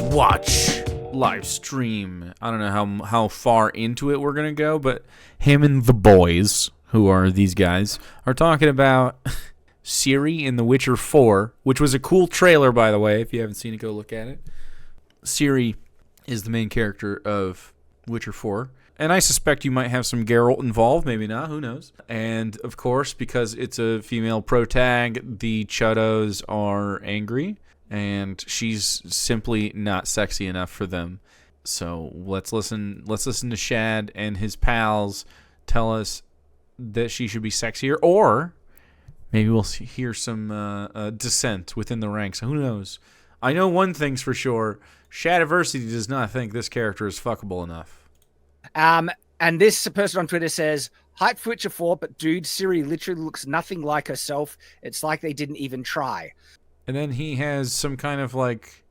watch live stream. I don't know how far into it we're going to go, but him and the boys, who are these guys, are talking about Ciri in The Witcher 4, which was a cool trailer, by the way. If you haven't seen it, go look at it. Ciri is the main character of Witcher 4. And I suspect you might have some Geralt involved, maybe not, who knows. And, of course, because it's a female protag, the Chuddos are angry, and she's simply not sexy enough for them. So let's listen to Shad and his pals tell us that she should be sexier, or maybe we'll hear some dissent within the ranks. Who knows? I know one thing's for sure. Shadiversity does not think this character is fuckable enough. And this person on Twitter says, hype for Witcher 4, but dude, Ciri literally looks nothing like herself. It's like they didn't even try. And then he has some kind of like,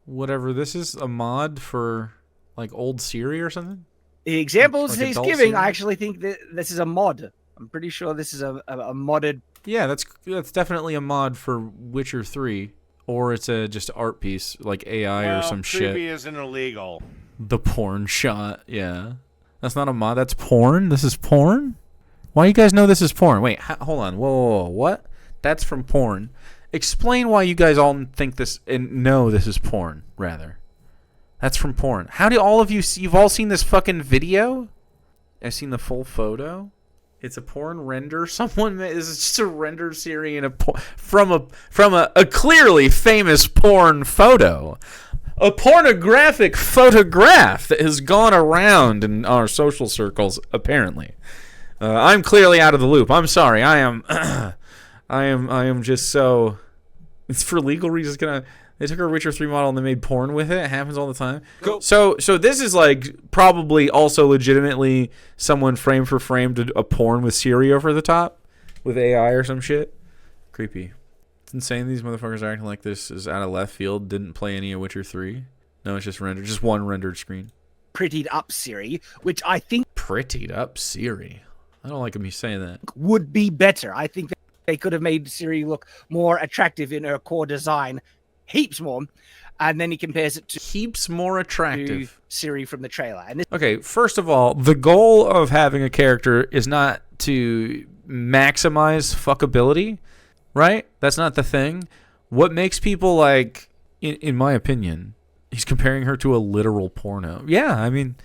whatever this is, a mod for like old Ciri or something? The examples like he's Ciri? giving, I actually think that this is a mod. I'm pretty sure this is a modded. Yeah, that's definitely a mod for Witcher 3. Or it's just an art piece, like AI or some shit. Creepy isn't illegal. The porn shot, yeah. That's not a mod, that's porn? This is porn? Why you guys know this is porn? Wait, hold on. Whoa, what? That's from porn. Explain why you guys all think this and know this is porn, rather. That's from porn. How do all of you've all seen this fucking video? I've seen the full photo. It's a porn render. This is just a rendered Ciri in from a clearly famous porn photo. A pornographic photograph that has gone around in our social circles, apparently. I'm clearly out of the loop. I'm sorry. I am just so... It's for legal reasons. They took our Witcher 3 model and they made porn with it. It happens all the time. Cool. So this is like probably also legitimately someone frame for frame did a porn with Ciri over the top with AI or some shit. Creepy. It's insane these motherfuckers are acting like this is out of left field. Didn't play any of Witcher 3. No, it's just rendered. Just one rendered screen. Prettied up Ciri, which I think Prettied up Ciri. I don't like me saying that. would be better. I think that they could have made Ciri look more attractive in her core design, heaps more, and then he compares it to Heaps more attractive. Ciri from the trailer. And this, Okay, first of all, the goal of having a character is not to maximize fuckability, right? That's not the thing. What makes people like, in my opinion, he's comparing her to a literal porno. Yeah, I mean,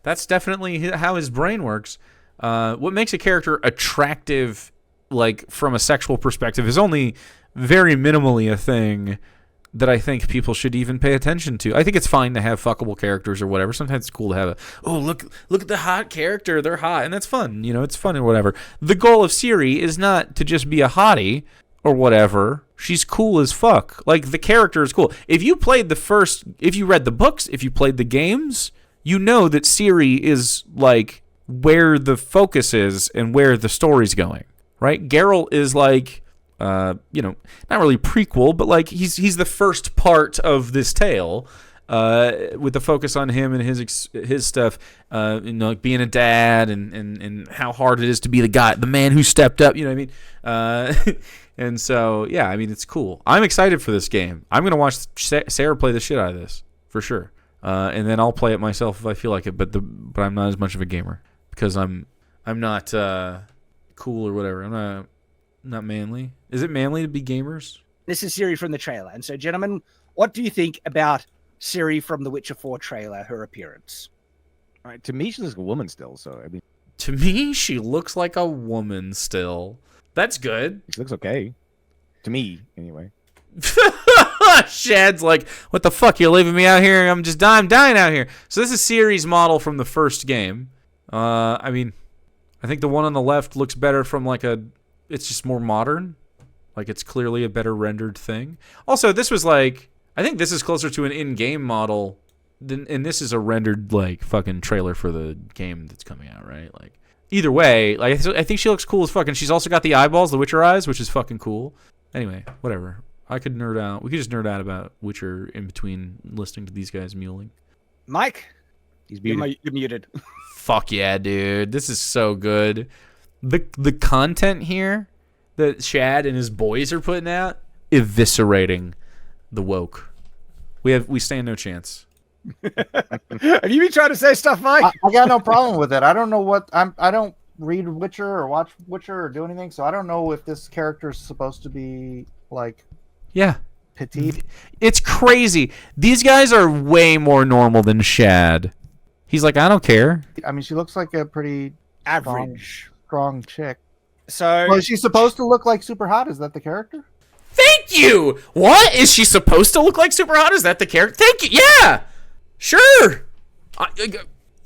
that's definitely how his brain works. What makes a character attractive, like from a sexual perspective, is only very minimally a thing that I think people should even pay attention to. I think it's fine to have fuckable characters or whatever. Sometimes it's cool to have look at the hot character. They're hot, and that's fun. You know, it's fun or whatever. The goal of Ciri is not to just be a hottie or whatever. She's cool as fuck. Like, the character is cool. If you read the books, if you played the games, you know that Ciri is like where the focus is and where the story's going, right? Geralt is like, not really prequel, but like he's the first part of this tale, with the focus on him and his stuff, like being a dad and how hard it is to be the man who stepped up. You know what I mean? And so yeah, I mean, it's cool. I'm excited for this game. I'm gonna watch Sarah play the shit out of this for sure, and then I'll play it myself if I feel like it. But I'm not as much of a gamer because I'm not cool or whatever. I'm not manly. Is it manly to be gamers? this is Ciri from the trailer. And so, gentlemen, what do you think about Ciri from the Witcher 4 trailer, her appearance? All right, to me, she looks like a woman still, so I mean... To me, she looks like a woman still. That's good. She looks okay. To me, anyway. Shad's like, what the fuck? You're leaving me out here? I'm dying out here. So this is Ciri's model from the first game. I mean, I think the one on the left looks better from like it's just more modern. Like it's clearly a better rendered thing. Also, this was like, I think this is closer to an in-game model and this is a rendered like fucking trailer for the game that's coming out, right? Like either way, like I think she looks cool as fucking. She's also got the eyeballs, the Witcher eyes, which is fucking cool. Anyway, whatever. I could nerd out. We could just nerd out about Witcher in between listening to these guys mewling. Mike, He's muted. you're muted. Fuck yeah, dude. This is so good. The content here that Shad and his boys are putting out, eviscerating the woke. We stand no chance. Have you been trying to say stuff, Mike? I got no problem with it. I don't know what I don't read Witcher or watch Witcher or do anything, so I don't know if this character is supposed to be like Yeah. petite. It's crazy. These guys are way more normal than Shad. He's like, I don't care. I mean, she looks like a pretty Average. strong chick. So Well, is she supposed to look like super hot? Is that the character? Thank you. What is she supposed to look like? Super hot? Is that the character? Thank you. Yeah. Sure.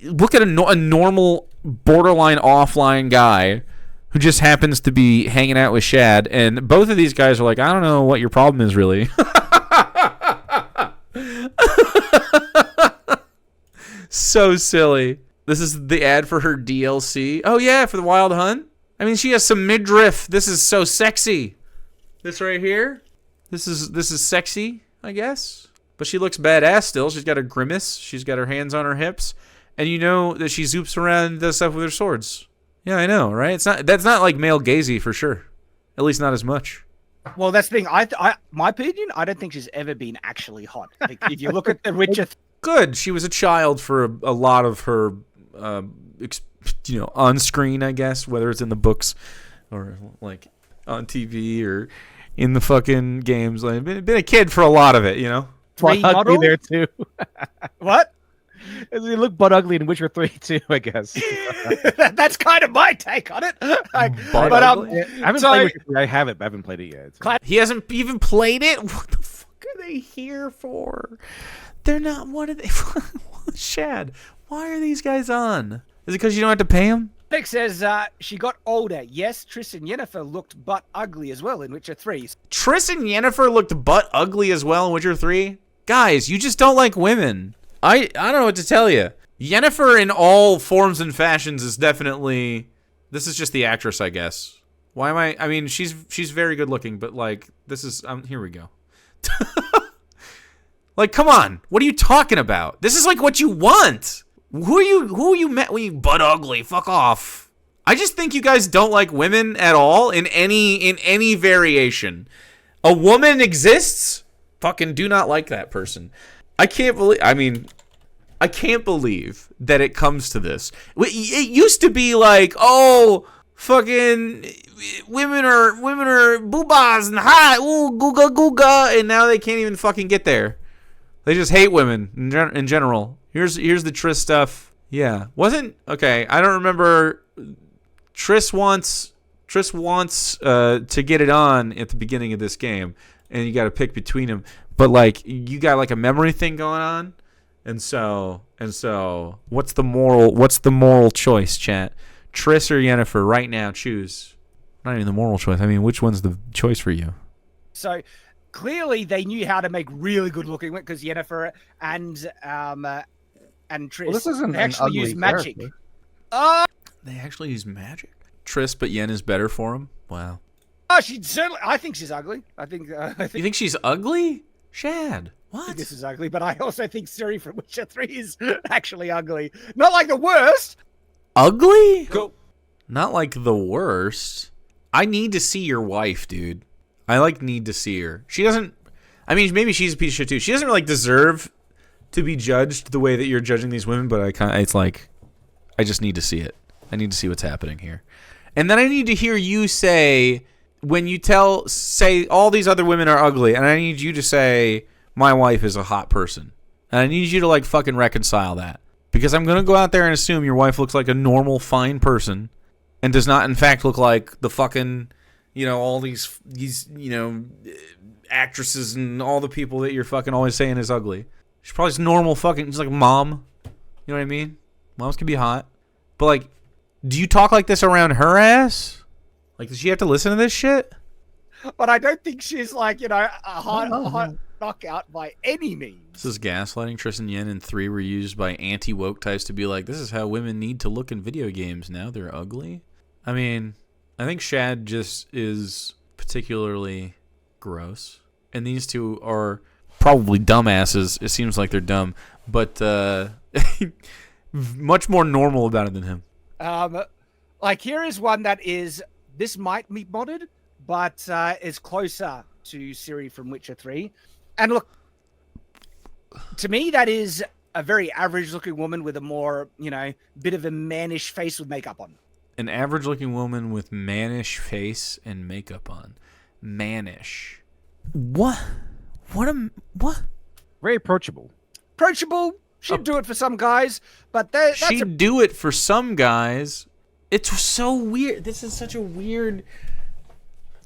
Look at a normal, borderline offline guy who just happens to be hanging out with Shad, and both of these guys are like, I don't know what your problem is, really. So silly. This is the ad for her DLC. Oh yeah, for the Wild Hunt. I mean, she has some midriff. This is so sexy. This right here. This is sexy, I guess. But she looks badass still. She's got a grimace. She's got her hands on her hips, and you know that she zoops around and does stuff with her swords. Yeah, I know, right? That's not like male gazy for sure. At least not as much. well, that's the thing. My opinion, I don't think she's ever been actually hot. Like, if you look at the Witcher, Good. She was a child for a lot of her, on screen, I guess, whether it's in the books or like on TV or in the fucking games. Like, been a kid for a lot of it, you know. three Butt ugly model. there too. What? They look butt ugly in Witcher 3 too, I guess. That's kind of my take on it. Like, Butt but ugly? I haven't So- played Witcher 3. I have it, but I haven't played it yet. So. He hasn't even played it. What the fuck are they here for? They're not. What are they? Shad. Why are these guys on? Is it because you don't have to pay them? Nick says she got older. Yes, Triss and Yennefer looked butt ugly as well in Witcher 3. Triss and Yennefer looked butt ugly as well in Witcher 3. Guys, you just don't like women. I don't know what to tell you. Yennefer in all forms and fashions is definitely. This is just the actress, I guess. Why am I mean, she's very good looking, but like this is. Here we go. Like, come on. What are you talking about? This is like what you want. Who are you met when you butt ugly? Fuck off. I just think you guys don't like women at all in any variation. A woman exists? Fucking do not like that person. I can't believe that it comes to this. It used to be like, oh, fucking women are boobas and hot, ooh, googa googa, and now they can't even fucking get there. They just hate women in general. Here's the Triss stuff. Yeah, okay. I don't remember. Triss wants to get it on at the beginning of this game, and you got to pick between them. But like, you got like a memory thing going on, and so what's the moral choice, chat? Triss or Yennefer right now? Choose. Not even the moral choice. I mean, which one's the choice for you? So clearly they knew how to make really good looking women because Yennefer and Triss, Well, this isn't they an actually ugly use magic. character. They actually use magic. Triss, but Yen is better for him. Wow. Oh, she certainly. I think she's ugly. I think You think she's ugly? Shad. What? this is ugly, but I also think Ciri from Witcher 3 is actually ugly. Not like the worst. Ugly? Go. Not like the worst. I need to see your wife, dude. I need to see her. She doesn't. I mean, maybe she's a piece of shit too. She doesn't really deserve to be judged the way that you're judging these women. But it's like, I just need to see it. I need to see what's happening here, and then I need to hear you say when you say all these other women are ugly, and I need you to say my wife is a hot person, and I need you to like fucking reconcile that, because I'm gonna go out there and assume your wife looks like a normal, fine person, and does not in fact look like the fucking, all these actresses and all the people that you're fucking always saying is ugly. She's probably just normal fucking, she's like a mom. You know what I mean? Moms can be hot. But like, do you talk like this around her ass? Like, does she have to listen to this shit? But I don't think she's like, a hot knockout by any means. This is gaslighting. Triss and Yen and 3 were used by anti-woke types to be like, this is how women need to look in video games. Now they're ugly. I mean, I think Shad just is particularly gross. And these two are probably dumbasses. It seems like they're dumb. But much more normal about it than him. Like, here is one that is, this might be modded, but is closer to Ciri from Witcher 3. And look, To me, that is a very average-looking woman with a more, bit of a mannish face with makeup on. An average-looking woman with mannish face and makeup on. Mannish. What? What? Very approachable. Approachable. She'd do it for some guys, but she'd do it for some guys. It's so weird. This is such a weird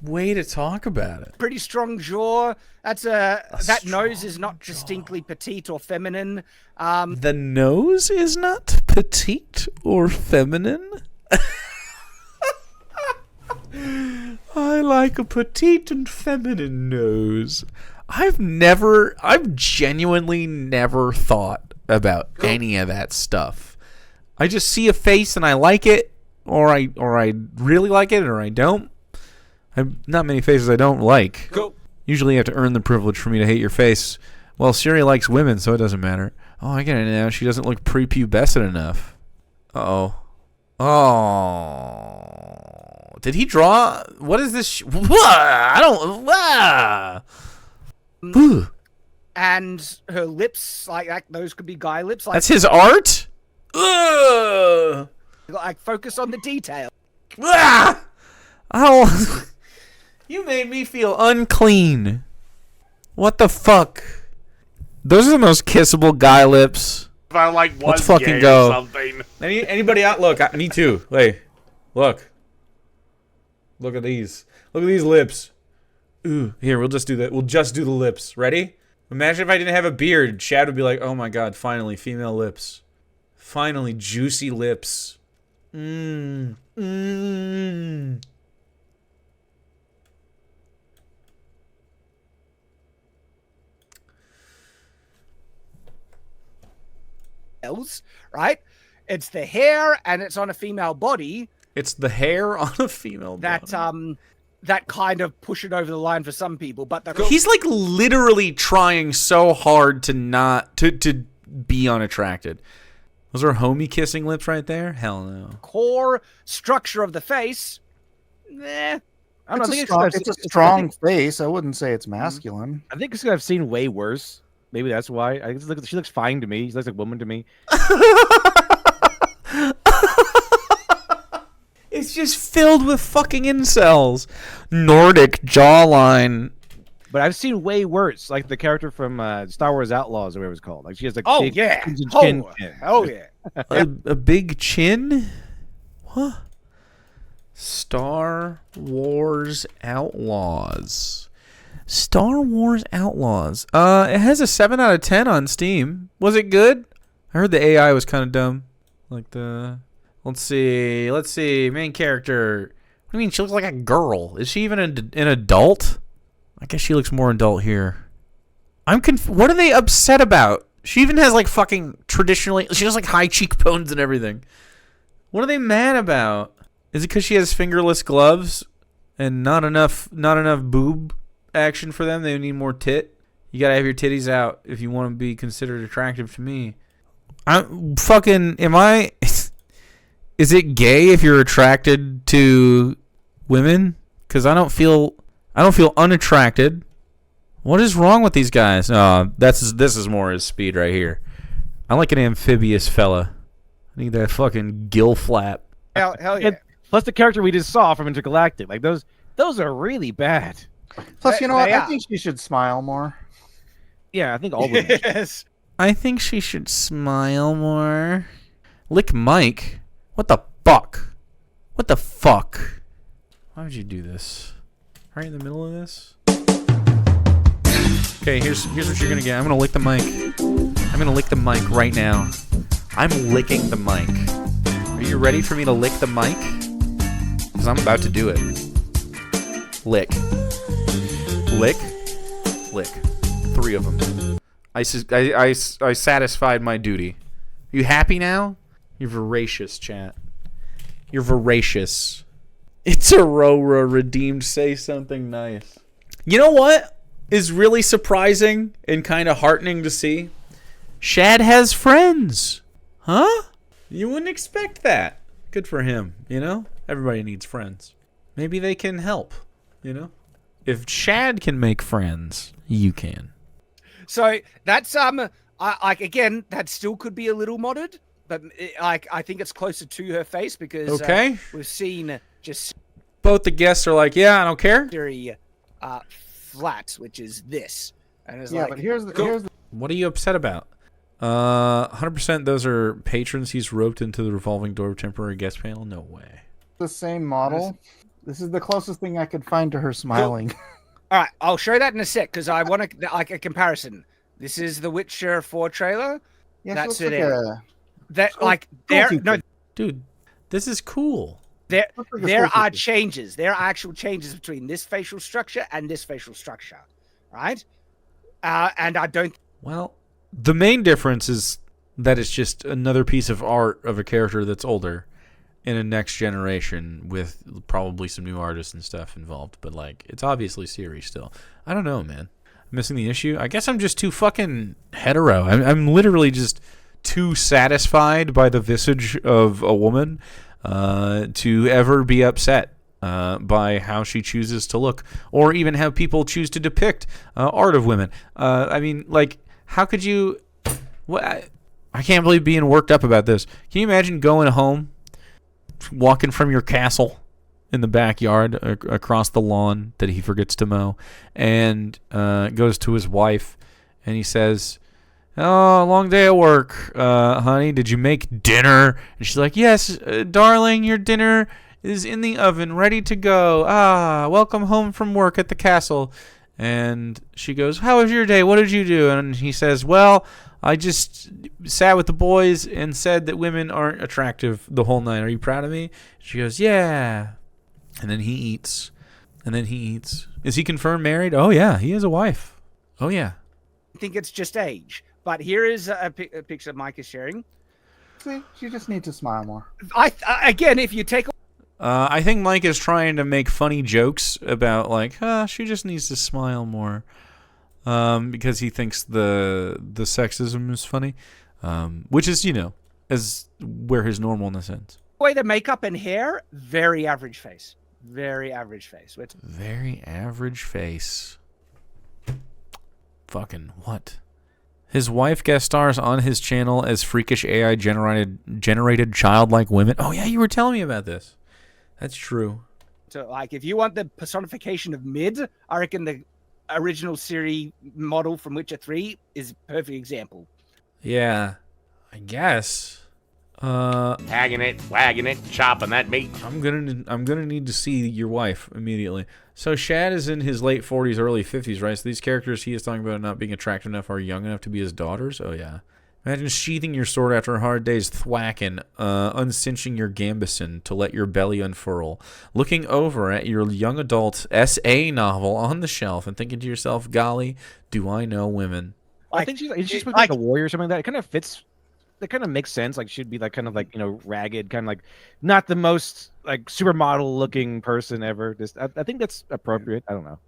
way to talk about it. Pretty strong jaw. That nose is not distinctly petite or feminine. The nose is not petite or feminine. I like a petite and feminine nose. I've genuinely never thought about any of that stuff. I just see a face and I like it, or I really like it, or I don't. Not many faces I don't like. Go. Usually you have to earn the privilege for me to hate your face. Well, Ciri likes women, so it doesn't matter. Oh, I get it now. She doesn't look prepubescent enough. Uh-oh. Oh. Did he draw? What is this? I don't... And her lips, like those could be guy lips. Like, that's his art? Ugh. Like, focus on the detail. Oh, you made me feel unclean. What the fuck? Those are the most kissable guy lips. If I like was Let's fucking gay go. or something. Anybody out? Look, me too. Hey, look. Look at these. Look at these lips. Ooh, here, we'll just do that. We'll just do the lips. Ready? Imagine if I didn't have a beard. Shad would be like, oh my god, finally, female lips. Finally, juicy lips. Mmm. Mmm. Right? It's the hair and it's on a female body. It's the hair on a female body. That kind of push it over the line for some people, but he's like literally trying so hard to not to be unattracted. Those are homie kissing lips right there? Hell no. Core structure of the face, I don't know. It's a strong face. I wouldn't say it's masculine. I think it's because I've seen way worse. Maybe that's why. She looks fine to me. She looks like a woman to me. It's just filled with fucking incels. Nordic jawline. But I've seen way worse, like the character from Star Wars Outlaws, or whatever it's called. Like she has like oh big yeah, chin. oh yeah, a big chin. What? Star Wars Outlaws. Star Wars Outlaws. It has a 7 out of 10 on Steam. Was it good? I heard the AI was kind of dumb. Like the... Let's see. Main character. What do you mean? She looks like a girl. Is she even an adult? I guess she looks more adult here. What are they upset about? She even has like fucking traditionally... She has like high cheekbones and everything. What are they mad about? Is it because she has fingerless gloves and not enough boob action for them? They need more tit. You gotta have your titties out if you want to be considered attractive to me. Is it gay if you're attracted to women? Because I don't feel unattracted. What is wrong with these guys? This is more his speed right here. I like an amphibious fella. I need that fucking gill flap. Hell yeah. Plus the character we just saw from Intergalactic. Like those are really bad. Plus, you know what? I think she should smile more. Yeah, I think all women. Yes. I think she should smile more. Lick Mike. What the fuck? What the fuck? Why would you do this? Right in the middle of this? Okay, here's what you're gonna get. I'm gonna lick the mic. I'm gonna lick the mic right now. I'm licking the mic. Are you ready for me to lick the mic? Because I'm about to do it. Lick. Lick. Lick. 3 of them. I satisfied my duty. Are you happy now? You're voracious, chat. You're voracious. It's Aurora redeemed. Say something nice. You know what is really surprising and kind of heartening to see? Shad has friends. Huh? You wouldn't expect that. Good for him, you know? Everybody needs friends. Maybe they can help, you know? If Shad can make friends, you can. So that's like again, that still could be a little modded, but I think it's closer to her face because we've seen just Both the guests are like, yeah, I don't care. very flat, which is this, and it's but here's the What are you upset about? 100% those are patrons he's roped into the revolving door temporary guest panel. No way. same model. This is the closest thing I could find to her smiling. All right, I'll show that in a sec because I want to like a comparison. This is the Witcher 4 trailer. Yeah, That's she looks it. like That like there no Dude, this is cool. there looks like a there school are teacher. changes. There are actual changes between this facial structure and this facial structure, right? And I don't. Well, the main difference is that it's just another piece of art of a character that's older in a next generation with probably some new artists and stuff involved. But, like, it's obviously Ciri still. I don't know, man. I'm missing the issue. I guess I'm just too fucking hetero. I'm literally just too satisfied by the visage of a woman to ever be upset by how she chooses to look, or even how people choose to depict art of women. I mean, like, how could you... What? I can't believe being worked up about this. Can you imagine going home, walking from your castle in the backyard across the lawn that he forgets to mow, and goes to his wife, and he says, "Oh, long day at work, honey. Did you make dinner?" And she's like, "Yes, darling, your dinner is in the oven, ready to go. Ah, welcome home from work at the castle." And she goes, "How was your day? What did you do?" And he says, "Well, I just sat with the boys and said that women aren't attractive the whole night. Are you proud of me?" She goes, "Yeah." And then he eats. And then he eats. Is he confirmed married? Oh, yeah, he has a wife. Oh, yeah. I think it's just age. But here is a picture Mike is sharing. See, she just needs to smile more. Again, if you take I think Mike is trying to make funny jokes about, like, she just needs to smile more. Because he thinks the sexism is funny. Which is, as where his normalness ends. away the makeup and hair, very average face. Very average face. Very average face. Fucking what? His wife guest stars on his channel as freakish AI generated childlike women. Oh yeah, you were telling me about this. That's true. So, like, if you want the personification of mid, I reckon the original Ciri model from Witcher 3 is a perfect example. Yeah, I guess. Tagging it, wagging it, chopping that meat. I'm gonna need to see your wife immediately. So Shad is in his late 40s, early 50s, right? So these characters he is talking about not being attractive enough are young enough to be his daughters. Oh yeah. Imagine sheathing your sword after a hard day's thwacking, uncinching your gambeson to let your belly unfurl, looking over at your young adult SA novel on the shelf and thinking to yourself, golly, do I know women? I think she's supposed to be like a warrior or something like that. It kind of fits. That kind of makes sense. Like she'd be like kind of like ragged, kind of like not the most like supermodel looking person ever. Just I think that's appropriate. I don't know.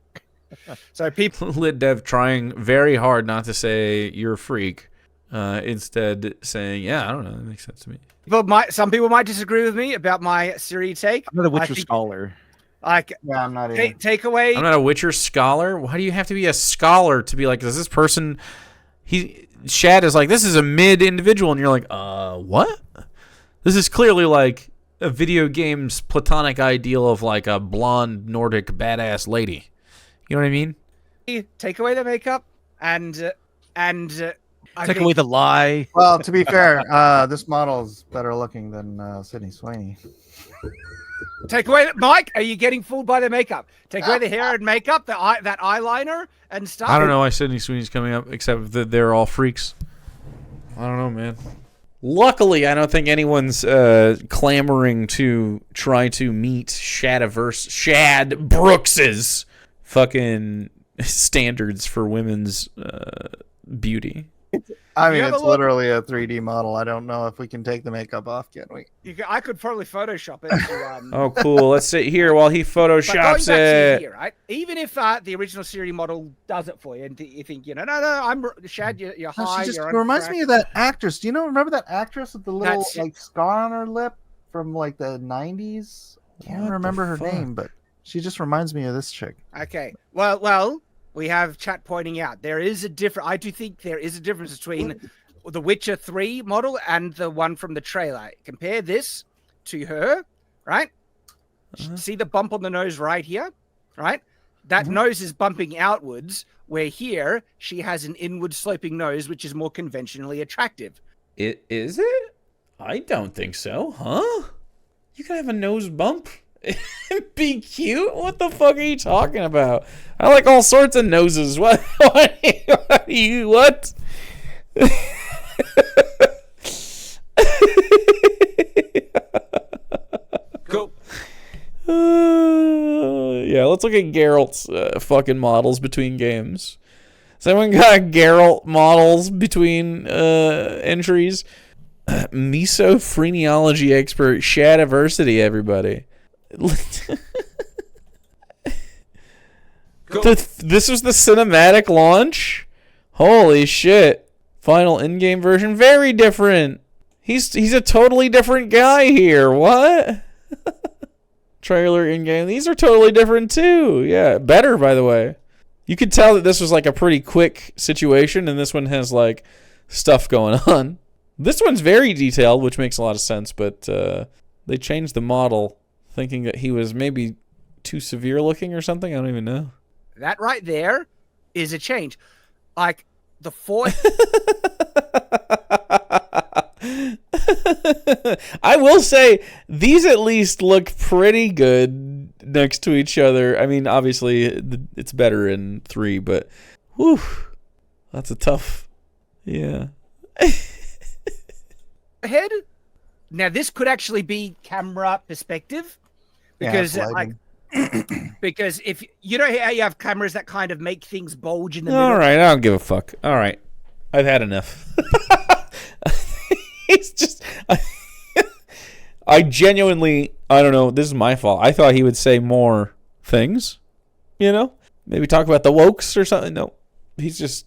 So people, Lit Dev trying very hard not to say you're a freak, instead saying, yeah, I don't know, that makes sense to me. some people might disagree with me about my Ciri take. I'm not a Witcher scholar. Like, Yeah, I'm not either. take away. I'm not a Witcher scholar. Why do you have to be a scholar to be like, does this person... Shad is like, this is a mid individual, and you're like, what? This is clearly like a video game's platonic ideal of like a blonde Nordic badass lady. You know what I mean? Take away the makeup and Take away the lie. Well, to be fair, this model is better looking than Sydney Sweeney. take away Mike. Are you getting fooled by the makeup? Take away the hair and makeup, that eyeliner and stuff. I don't know why Sydney Sweeney's coming up, except that they're all freaks. I don't know, man. Luckily, I don't think anyone's clamoring to try to meet Shad Brooks's fucking standards for women's beauty. I mean, have it's a look- literally a 3D model. I don't know if we can take the makeup off, can we? I could probably Photoshop it. To, Oh, cool. Let's sit here while he but going photoshops back to it. here, right? Even if the original Siri model does it for you, and you think, no, I'm Shad, you're No, high. she just you're reminds me of that actress. Do you remember that actress with the little That's- like scar on her lip from like the 90s? I What can't the remember her fuck? name, but she just reminds me of this chick. Okay. Well, we have chat pointing out there is a difference. I do think there is a difference between the Witcher 3 model and the one from the trailer. Compare this to her, right? See the bump on the nose right here, right? That nose is bumping outwards, where here she has an inward sloping nose, which is more conventionally attractive. Is it? I don't think so, huh? You can have a nose bump and be cute? What the fuck are you talking about? I like all sorts of noses. What? What? Go. Yeah, let's look at Geralt's fucking models between games. Someone got Geralt models between entries. Mesophrenology expert Shadiversity, everybody. This was the cinematic launch? Holy shit. Final in-game version, very different. He's a totally different guy here. What? Trailer in-game. These are totally different too. Yeah, better, by the way. You could tell that this was like a pretty quick situation, and this one has like stuff going on. This one's very detailed, which makes a lot of sense, but they changed the model thinking that he was maybe too severe looking or something. I don't even know. That right there is a change. Like the fourth. I will say these at least look pretty good next to each other. I mean, obviously it's better in 3, but whew, that's a tough. Yeah. Head. Now this could actually be camera perspective, because because if you know how you have cameras that kind of make things bulge in the middle. All right, I don't give a fuck. All right, I've had enough. It's just I genuinely, I don't know, this is my fault. I thought he would say more things, you know? Maybe talk about the wokes or something. No. He's just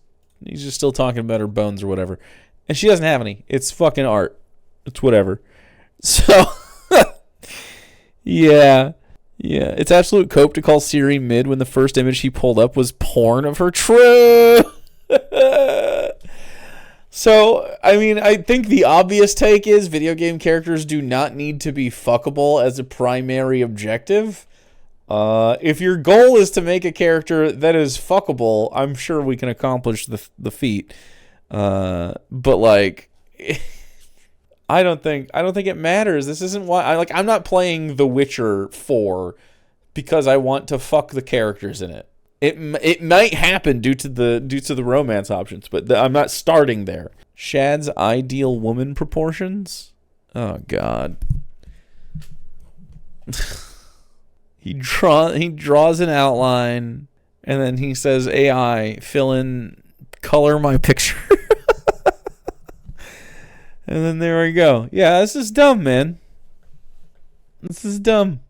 still talking about her bones or whatever. And she doesn't have any. It's fucking art. It's whatever. So yeah. Yeah. It's absolute cope to call Ciri mid when the first image he pulled up was porn of her. True. So, I mean, I think the obvious take is video game characters do not need to be fuckable as a primary objective. If your goal is to make a character that is fuckable, I'm sure we can accomplish the feat. But like, I don't think it matters. This isn't why I'm not playing The Witcher 4 because I want to fuck the characters in it. It might happen due to the romance options, but I'm not starting there. Shad's ideal woman proportions? Oh God. He draws an outline, and then he says, "AI, color my picture." And then there we go. Yeah, this is dumb, man. This is dumb.